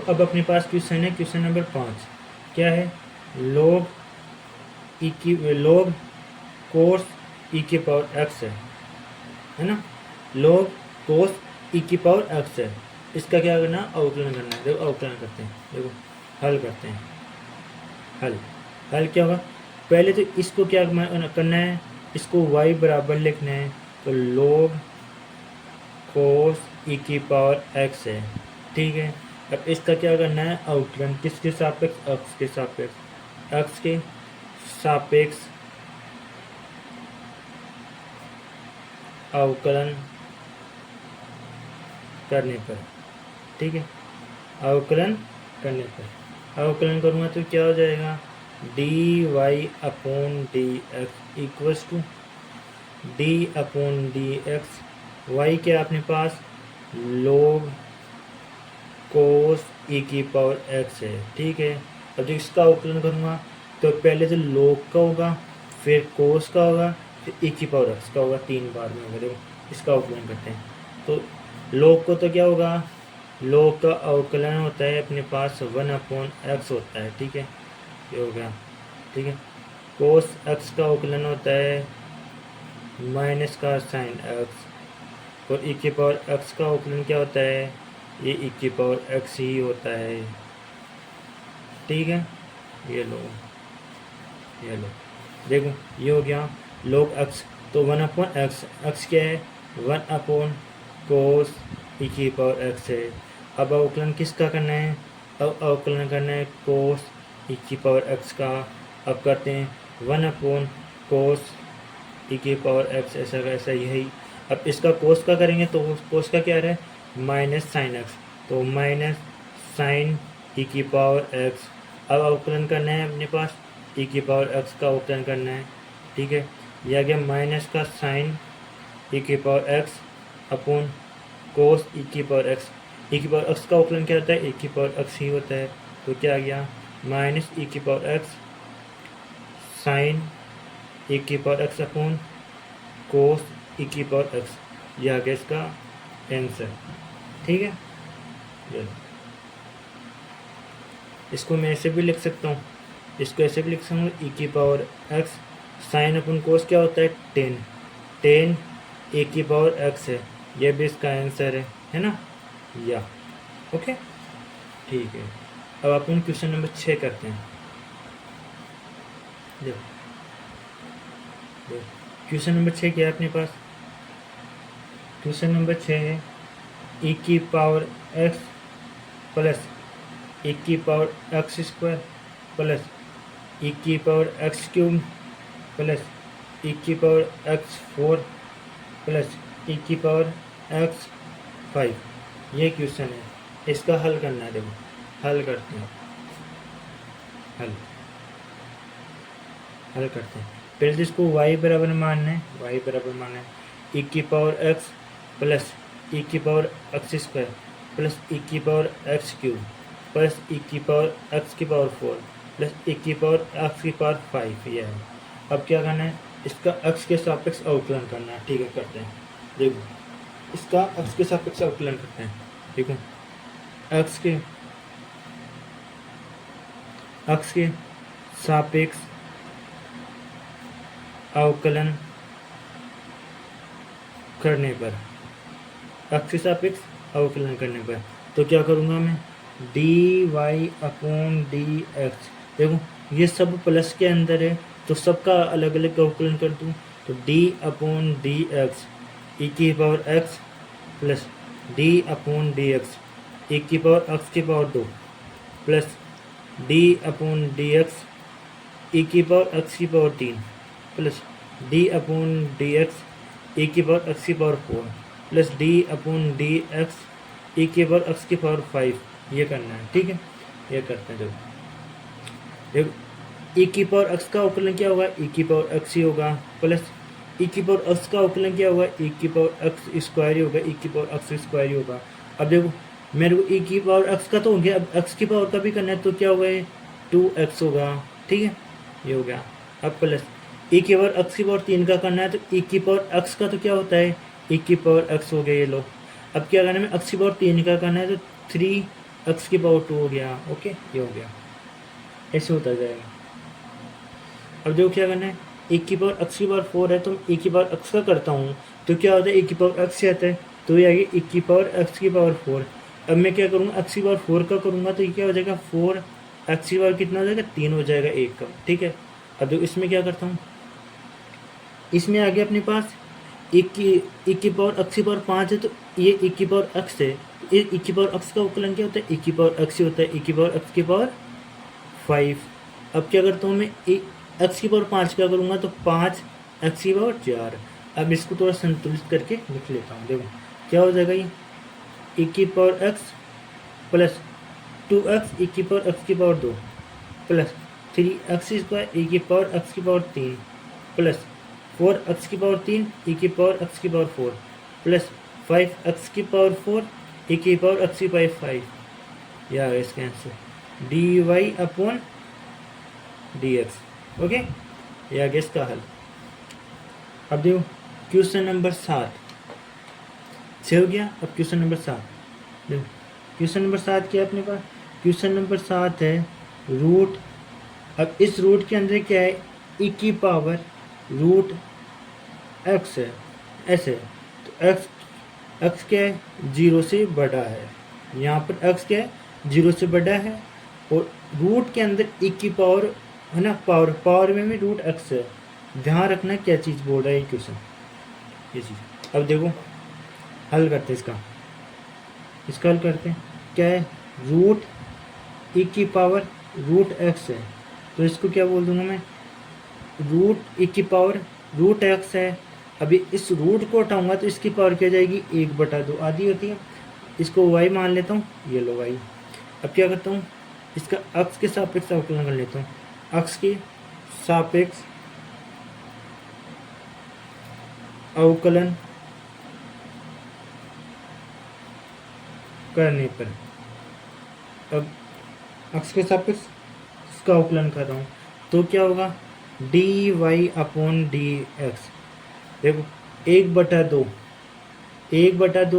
अब अपने पास क्वेश्चन है, क्वेश्चन नंबर 5 क्या है, लॉग कोस e की पावर x है ना, लॉग कोस e की पावर x है। इसका क्या करना है, अवकलन करना है। देखो अवकलन करते हैं, देखो हल करते हैं। हल क्या होगा, पहले तो इसको क्या करना है, इसको y बराबर लिखना है, तो log कोस e की पावर x है, ठीक है। अब इसका क्या करना है, अवकलन किसके सापेक्ष, x के सापेक्ष, x के सापेक्ष अवकलन करने पर, ठीक है। अवकलन करने पर अवकलन करूँगा तो क्या हो जाएगा, dy upon D x equals to D upon D x, Y क्या अपने पास log कोस e की पावर x है, ठीक है। अब जो इसका अवकलन करूँगा तो पहले तो log का होगा, फिर कोस का होगा, फिर e की पावर x का होगा, 3 बार में होगा। देखो इसका अवकलन करते हैं, तो log को तो क्या होगा, log का अवकलन होता है अपने पास 1 अपॉन x होता है, ठीक है, ये हो गया, ठीक है। कोस x का अवकलन होता है माइनस का साइन x, और e की पावर x का अवकलन क्या होता है, ये e की पावर x ही होता है, ठीक है। ये लो देखो ये हो गया log x, तो 1 अपॉन x क्या है, 1 अपॉन कोस e की पावर x है। अब अवकलन किसका करना है, अब अवकलन करना है कोस e की पावर x का। अब करते हैं 1 अपॉन कोस e की पावर x, ऐसा ऐसा यही। अब इसका कोस का करेंगे तो कोस का क्या आ रहा है, माइनस साइन x, तो माइनस साइन e की पावर x। अब अवकलन करना है अपने पास e की पावर x का अवकलन करना है, ठीक है। यह आ गया माइनस का साइन e की पावर x अपॉन कोस e की पावर x। e की पावर x का अवकलन क्या होता है, e की पावर x ही होता है, तो क्या आ गया माइनस e की पावर x साइन e की पावर x अपॉन कोस e की पावर x। यह आ गया इसका आंसर, ठीक है। इसको मैं ऐसे भी लिख सकता हूँ, इसको ऐसे भी लिख सकता हूँ, e की पावर x साइन अपन कोस क्या होता है, टेन e की पावर x है, यह भी इसका आंसर है ना, या ओके, ठीक है। अब अपन क्वेश्चन नंबर 6 करते हैं। देखो क्वेश्चन नंबर 6 क्या है अपने पास? क्वेश्चन नंबर 6 है e की पावर x प्लस e की power x square plus e की power x cube plus e की पावर x4 प्लस e की पावर x5। ये क्वेश्चन है, इसका हल करना है। देखो हल करते हैं, हल करते हैं। पहले तो इसको y बराबर मानना है, y बराबर मानना है e की पावर x प्लस e की power x square plus e की power x cube plus e की पावर x की पावर 4 प्लस e की पावर x की पावर 5। ये है। अब क्या करना है? इसका x के सापेक्ष अवकलन करना है। ठीक है, करते हैं। देखो इसका x के सापेक्ष अवकलन करते हैं। ठीक है, x के सापेक्ष अवकलन करने पर, x के सापेक्ष अवकलन करने पर तो क्या करूँगा मैं? dy upon dx। देखो ये सब प्लस के अंदर है तो सबका अलग अलग अवकलन कर दूँ तो d अपॉन dx e की power x plus d upon dx e की पावर x की power 2 plus d upon dx e की पावर x की power 3 plus d upon dx e की पावर x की power 4 plus d upon dx e की power x की power 5। ये करना है। ठीक है, ये करते हैं। देखो e की पावर x का अवकलन क्या होगा? e की पावर x ही होगा प्लस e की पावर x का अवकलन क्या होगा? e की पावर x स्क्वायर ही होगा, e की पावर x स्क्वायर ही होगा। अब देखो मेरे को e की पावर x का तो हो गया, अब x की पावर का भी करना है तो क्या होगा? ये 2x होगा। ठीक है, ये हो गया। अब प्लस e की पावर x की पावर 3 का करना है तो e की पावर x का तो क्या होता है? e की पावर x हो गया। ये लो, अब क्या करना है? x की पावर 3 का करना है तो 3x की पावर 2 हो गया। ओके, ये हो गया। ऐसे होता जाएगा। अब देखो क्या करना है? e की पावर x की पावर 4 है तो e की पावर x का करता हूँ तो क्या होता है? e की पावर x से आता है तो ये आगे e की पावर x की पावर 4। अब मैं क्या करूँगा? x की पावर 4 का करूँगा तो ये क्या हो जाएगा? 4 x की पावर कितना हो जाएगा? 3 हो जाएगा 1 का। ठीक है, अब देखो इसमें क्या करता हूँ? इसमें आगे अपने पास e की पावर x की पावर 5 है तो ये e की पावर x है। ये e की पावर x का अवकलन क्या होता है? e की पावर x ही होता है, e की पावर x की पावर 5। अब क्या करता हूँ मैं? x की पावर 5 क्या करूँगा तो 5 x की पावर 4। अब इसको थोड़ा संतुलित करके लिख लेता हूँ। देखो क्या हो जाएगा? ये e की power x plus 2x e की पावर x की power 2 plus 3x square e की पावर x की पावर 3 प्लस 4x की पावर 3 e की पावर x की पावर 4 प्लस 5x की पावर 4 e की पावर x की पावर 5। यह है इसका answer dy upon dx। Okay, यह आ गया इसका हल। अब देखो क्वेश्चन नंबर 7 से हो गया। अब क्वेश्चन नंबर 7 देखो, क्वेश्चन नंबर 7 क्या है अपने पास? क्वेश्चन नंबर 7 है रूट। अब इस रूट के अंदर क्या है? e की पावर रूट x है, ऐसे तो x क्या है? 0 से बड़ा है। यहाँ पर x क्या है? 0 से बड़ा है और रूट के अंदर e की पावर है ना, पावर में भी रूट x है। ध्यान रखना क्या चीज़ बोल रहा है ये क्वेश्चन, ये चीज़। अब देखो हल करते हैं इसका हल करते हैं। क्या है? रूट e की पावर रूट x है तो इसको क्या बोल दूंगा मैं? रूट e की पावर रूट x है। अभी इस रूट को हटाऊंगा तो इसकी पावर क्या जाएगी? 1/2 आधी होती है। इसको y मान लेता हूँ, ये लो y। अब क्या करता हूँ? इसका x के सापेक्ष अवकलन कर लेता हूँ। x के सापेक्ष अवकलन करने पर, अब x के सापेक्ष इसका अवकलन कर रहा हूँ तो क्या होगा? dy upon dx। देखो 1/2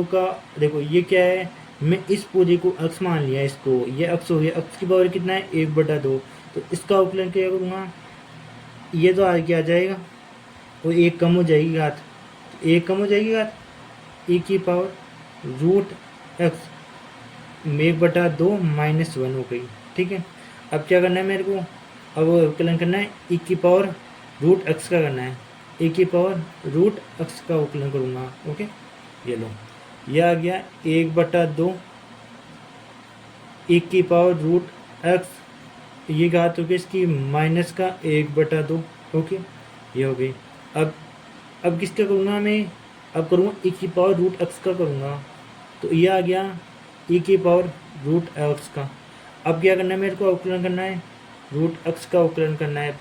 का देखो ये क्या है? मैं इस पूरे को x मान लिया, इसको ये x हो गया। x की पावर कितना है? 1/2। तो इसका अवकलन क्या करूँगा? ये तो आगे आ जाएगा और एक कम हो जाएगी घात, एक कम हो जाएगी घात e की पावर रूट x 1/2 -1 हो गई। ठीक है। अब क्या करना है मेरे को, अब अवकलन करना है e की पावर रूट x का करना है, e की पावर रूट x का अवकलन करूँगा। ओके, ये लो, ये आ गया 1/2 e की पावर रूट x, ये घात हो गई इसकी माइनस का 1/2। ओके, ये हो गई। अब किसका करूँगा मैं, अब करूँगा e की पावर रूट x का करूँगा, तो ये आ गया e की पावर रूट x का। अब क्या करना है मेरे को, अवकलन करना है रूट x का अवकलन करना है।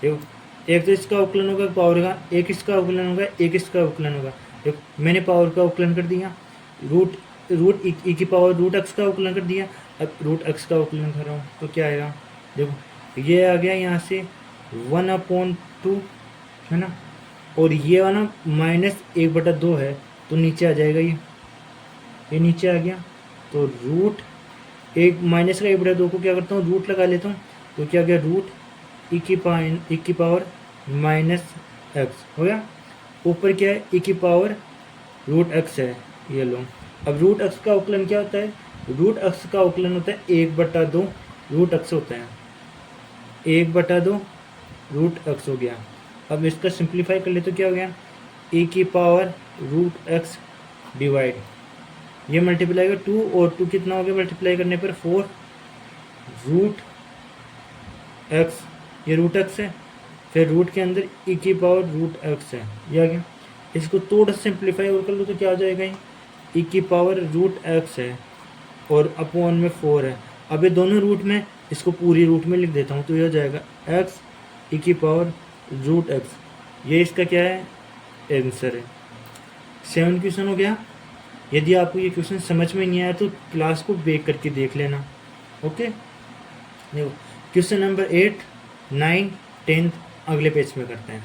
एक तो इसका अवकलन होगा पावर का, एक इसका अवकलन होगा, एक इसका अवकलन होगा। देखो मैंने पावर का अवकलन कर दिया, रूट ई की पावर रूट x का अवकलन कर दिया। अब रूट x का अवकलन कर रहा हूँ तो क्या आएगा, देखो ये आ गया यहाँ से 1/2 है ना, और ये वाला -1/2 है तो नीचे आ जाएगा, ये नीचे आ गया। तो रूट एक माइनस का 1/2 को क्या करता हूँ, रूट लगा लेता हूँ, तो क्या गया रूट ई की पावर -x हो गया। ऊपर क्या है, ई की पावर रूट x है, ये लो। अब रूट x का अवकलन क्या होता है, रूट x का अवकलन होता है 1/2 रूट x होता है, 1/2 रूट x हो गया। अब इसका सिंप्लीफाई कर ले तो क्या हो गया, e की पावर रूट x डिवाइड, ये मल्टीप्लाई का 2 और 2 कितना हो गया, मल्टीप्लाई करने पर 4 रूट x, ये रूट x है, फिर रूट के अंदर e की पावर रूट x है, ये आ गया। इसको थोड़ा सिंप्लीफाई और कर लो तो क्या हो जाएगा, e की पावर रूट x है और अपॉन में 4 है। अब ये दोनों रूट में, इसको पूरी रूट में लिख देता हूँ, तो ये हो जाएगा x e की पावर रूट x, ये इसका क्या है, आंसर है। 7 क्वेश्चन हो गया। यदि आपको ये क्वेश्चन समझ में नहीं आया तो क्लास को बैक करके देख लेना। ओके, देखो क्वेश्चन नंबर 8, 9, 10 अगले पेज में करते हैं।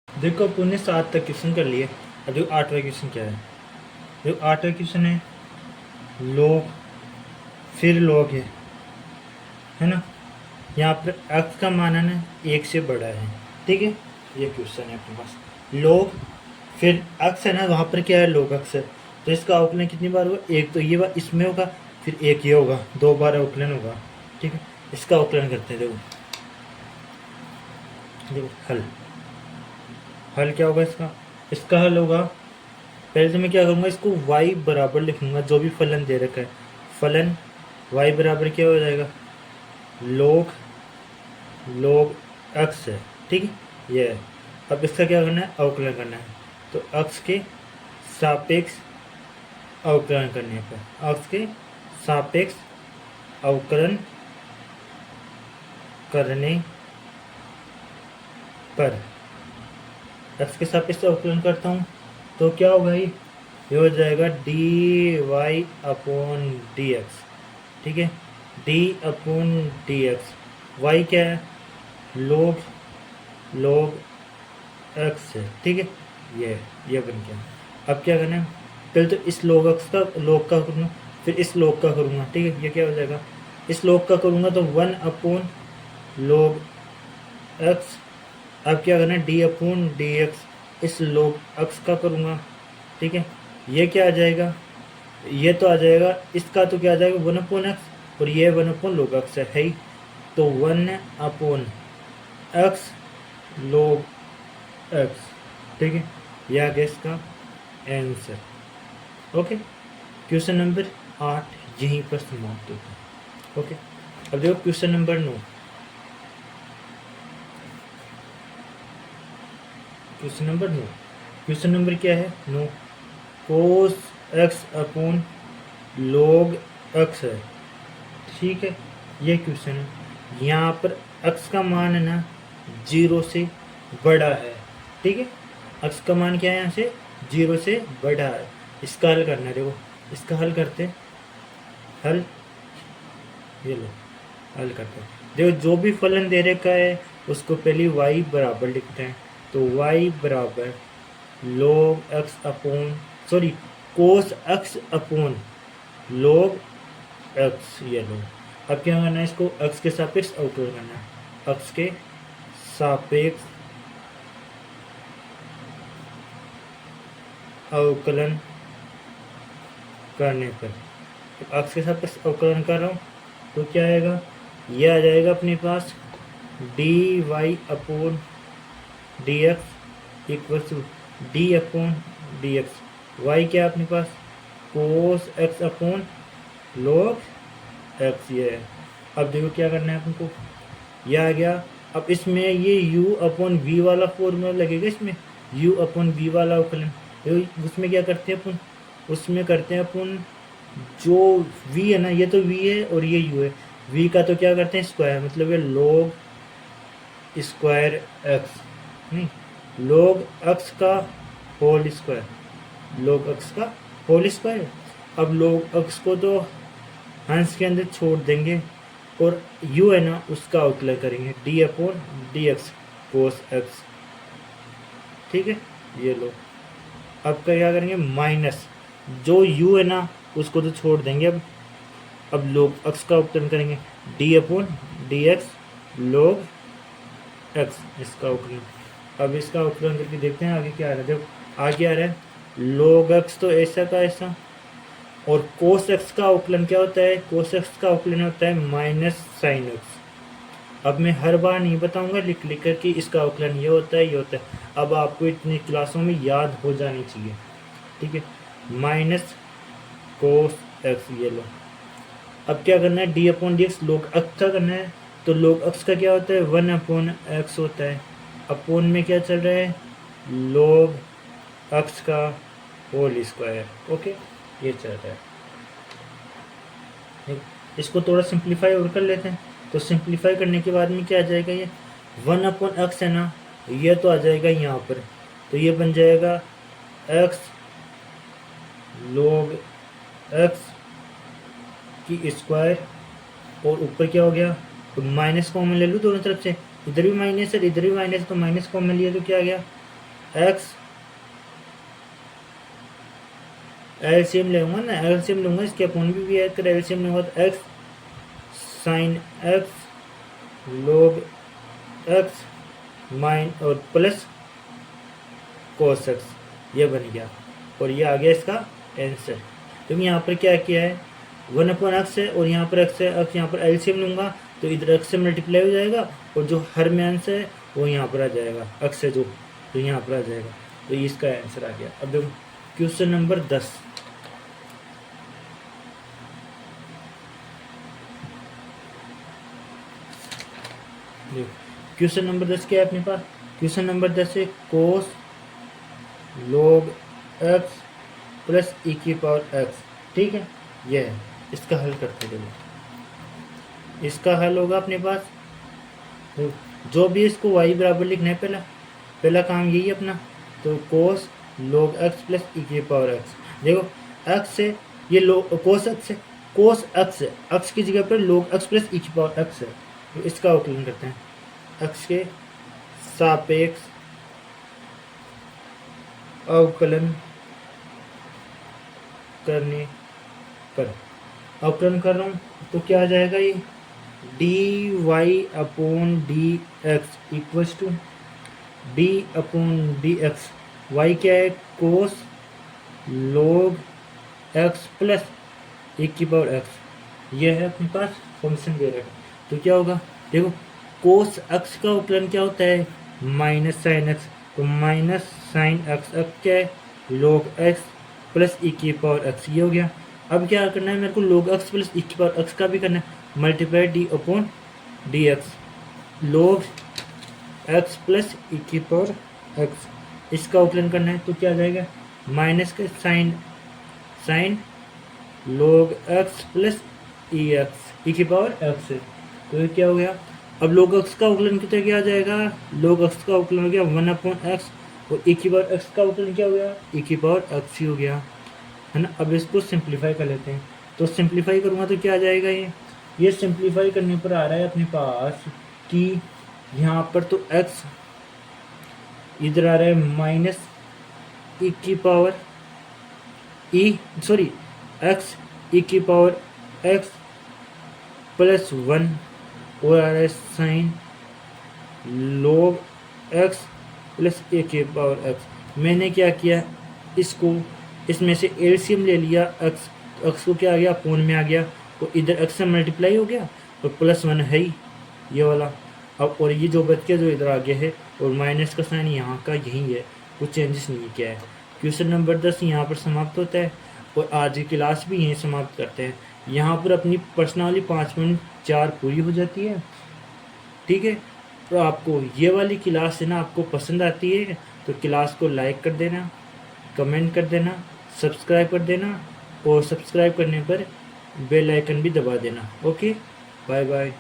देखो अपन ने 7 तक क्वेश्चन कर लिए। अब जो 8वां क्वेश्चन क्या है, जो 8वां क्वेश्चन है लॉग, फिर लॉग है ना, यहाँ पर x का मान है ना 1 से बड़ा है, ठीक है, ये क्वेश्चन है अपने पास। लॉग फिर x है ना, वहाँ पर क्या है लॉग x है, तो इसका अवकलन कितनी बार होगा, एक तो ये बार इसमें होगा, फिर एक ये होगा, 2 बार अवकलन होगा, ठीक है। इसका अवकलन करते हैं, देखो देखो हल क्या होगा इसका हल होगा, पहले तो मैं क्या करूँगा, इसको y बराबर लिखूँगा, जो भी फलन दे रखा है, फलन y बराबर क्या हो जाएगा, log x है, ठीक है, ये है। अब इसका क्या करना है, अवकलन करना है, तो x के सापेक्ष अवकलन करने पर, x के सापेक्ष अवकलन करने पर, x के सापेक्ष अवकलन करता हूँ तो क्या होगा, ये हो जाएगा dy/dx, ठीक है, d/dx, y क्या है, log x है, ठीक है, ये बन गया। अब क्या करना है, पहले तो इस log का करूँगा, फिर इस log का करूँगा, ठीक है। ये क्या हो जाएगा, इस log का करूँगा तो 1 अपॉन log x। अब क्या करना है, d अपॉन डी एक्स इस log x का करूँगा, ठीक है। ये क्या आ जाएगा, ये तो आ जाएगा, इसका तो क्या आ जाएगा 1 अपॉन एक्स, और ये 1 अपॉन log x है ही, तो 1 अपॉन x log x, ठीक है। ये आ गया इसका आंसर। ओके, क्वेश्चन नंबर 8 यहीं पर समाप्त होता है। ओके, अब देखो question number 9। Question number 9, question number क्या है 9, कोस एक्स अपॉन log x है, ठीक है। ये क्वेश्चन है, यहाँ पर x का मान है ना 0 से बड़ा है, ठीक है। x का मान क्या है, यहाँ से 0 से बड़ा है। इसका हल करना है, देखो इसका हल करते हैं, हल ये लो, हल करते हैं। देखो जो भी फलन दे रखा है उसको पहले y बराबर लिखते हैं, तो y बराबर log x अपॉन सॉरी कोस x अपॉन log x, ये लो। अब क्या करना है, इसको x के सापेक्ष अवकलन करना है, x के सापेक्ष अवकलन करने पर, तो x के सापेक्ष अवकलन कर रहा हूँ तो क्या आएगा, ये आ जाएगा अपने पास D Y upon D X equal to D upon D x. Y क्या है अपने पास, cos X upon log X, ये है। अब देखो क्या करना है आपको, ये आ गया। अब इसमें ये u अपॉन वी वाला फॉर्मूला लगेगा, इसमें u अपॉन वी वाला अवकलन। देखो उसमें क्या करते हैं अपन, उसमें करते हैं अपन जो v है ना, ये तो v है और ये u है, v का तो क्या करते हैं स्क्वायर, मतलब ये log स्क्वायर x, नहीं log x का होल स्क्वायर, log x का होल स्क्वायर। अब log x को तो हंस के अंदर छोड़ देंगे और u है ना उसका अवकलन करेंगे, d upon D x cos x, ठीक है। ये लो, अब क्या करेंगे, माइनस जो u है ना उसको तो छोड़ देंगे, अब log x का अवकलन करेंगे, d upon D x log x, इसका अवकलन। अब इसका अवकलन करके देखते हैं आगे क्या आ रहा है। देखो आगे आ रहा है log x तो ऐसा का ऐसा, और cos x का अवकलन क्या होता है, cos x का अवकलन होता है माइनस साइन x। अब मैं हर बार नहीं बताऊंगा, लिख लिख कर कि इसका अवकलन ये होता है ये होता है, अब आपको इतनी क्लासों में याद हो जानी चाहिए, ठीक है। माइनस कोस एक्स, ये लो। अब क्या करना है, d upon D x log x का करना है, तो log x का क्या होता है 1 अपॉन एक्स होता है, अपॉन में क्या चल रहा है log x का होल स्क्वायर, ओके ये चल रहा है। इसको थोड़ा सिंप्लीफाई और कर लेते हैं, तो सिंप्लीफाई करने के बाद में क्या आ जाएगा, ये 1 अपॉन एक्स है ना, ये तो आ जाएगा यहाँ पर, तो ये बन जाएगा x log x की स्क्वायर, और ऊपर क्या हो गया, तो माइनस कॉमन ले लूँ दोनों तरफ से, इधर भी माइनस है इधर भी माइनस, तो माइनस कॉमन लिया तो क्या आ गया, x एलसीएम लेऊंगा ना, एलसीएम लूंगा इसके अपॉन भी है, तो एलसीएम लूंगा तो x sine x log x minus और प्लस कोस x, ये बन गया, और ये आ गया इसका आंसर। तो यहाँ पर क्या किया है 1 अपॉन एक्स है, और यहाँ पर x है, x यहाँ पर एलसीएम लूंगा तो इधर x से मल्टीप्लाई हो जाएगा, और जो हर में आंसर है वो यहाँ पर आ जाएगा, x से जो तो यहाँ पर आ जाएगा, तो इसका आंसर आ गया। अब देखो क्वेश्चन नंबर 10, क्वेश्चन नंबर 10 क्या है अपने पास, क्वेश्चन नंबर 10 है कोस log x प्लस ई की पावर x, ठीक है। ये है, इसका हल करते हैं। इसका हल होगा अपने पास, जो भी इसको y बराबर लिखना है, पहला काम यही है अपना, तो कोस log x प्लस ई की पावर x। देखो x से ये कोस x है, कोस x है, x की जगह पर log x प्लस ई की पावर x है, तो इसका अवकलन करते हैं, x के सापेक्ष अवकलन करने पर अवकलन कर रहा हूँ तो क्या आ जाएगा ये d Y upon D x equals to D upon D x. Y क्या है cos log x plus e की पावर x। ये है अपने पास फंक्शन दे रहा है तो क्या होगा देखो कोस x का उपलन क्या होता है माइनस साइन x। तो माइनस साइन x अब क्या है log x प्लस e की पावर x। ये हो गया। अब क्या करना है मेरे को log x प्लस e की पावर x का भी करना है multiply D upon D x log x plus e की पावर x इसका उपलन करना है तो क्या आ जाएगा माइनस के साइन log x प्लस ई एक्स ई की पावर x है। तो ये क्या हो गया अब log x का उकलन कितना क्या आ जाएगा log x का उकलन हो गया 1/x और e की पावर x का उकलन क्या हो गया e की पावर x ही हो गया है ना। अब इसको सिंप्लीफाई कर लेते हैं तो सिंप्लीफाई करूँगा तो क्या आ जाएगा ये सिंप्लीफाई करने पर आ रहा है अपने पास कि यहाँ पर तो x इधर आ रहा है माइनस ई की पावर एक्स ई की पावर एक्स प्लस 1 और आ रहा है साइन log एक्स प्लस ए की पावर एक्स। मैंने क्या किया इसको इसमें से एलसीएम ले लिया एक्स को क्या आ गया अपोन में आ गया तो इधर एक्स से मल्टीप्लाई हो गया और प्लस 1 है ही ये वाला। अब और ये जो बच गया जो इधर आ गया है और माइनस का साइन यहाँ का यही है कुछ चेंजेस नहीं किया है। क्वेश्चन नंबर 10 यहाँ पर समाप्त होता है और आज की क्लास भी यहीं समाप्त करते हैं। यहाँ पर अपनी पर्सनली 5.4 पूरी हो जाती है ठीक है। तो आपको ये वाली क्लास है ना आपको पसंद आती है तो क्लास को लाइक कर देना कमेंट कर देना सब्सक्राइब कर देना और सब्सक्राइब करने पर बेल आइकन भी दबा देना। Okay bye bye.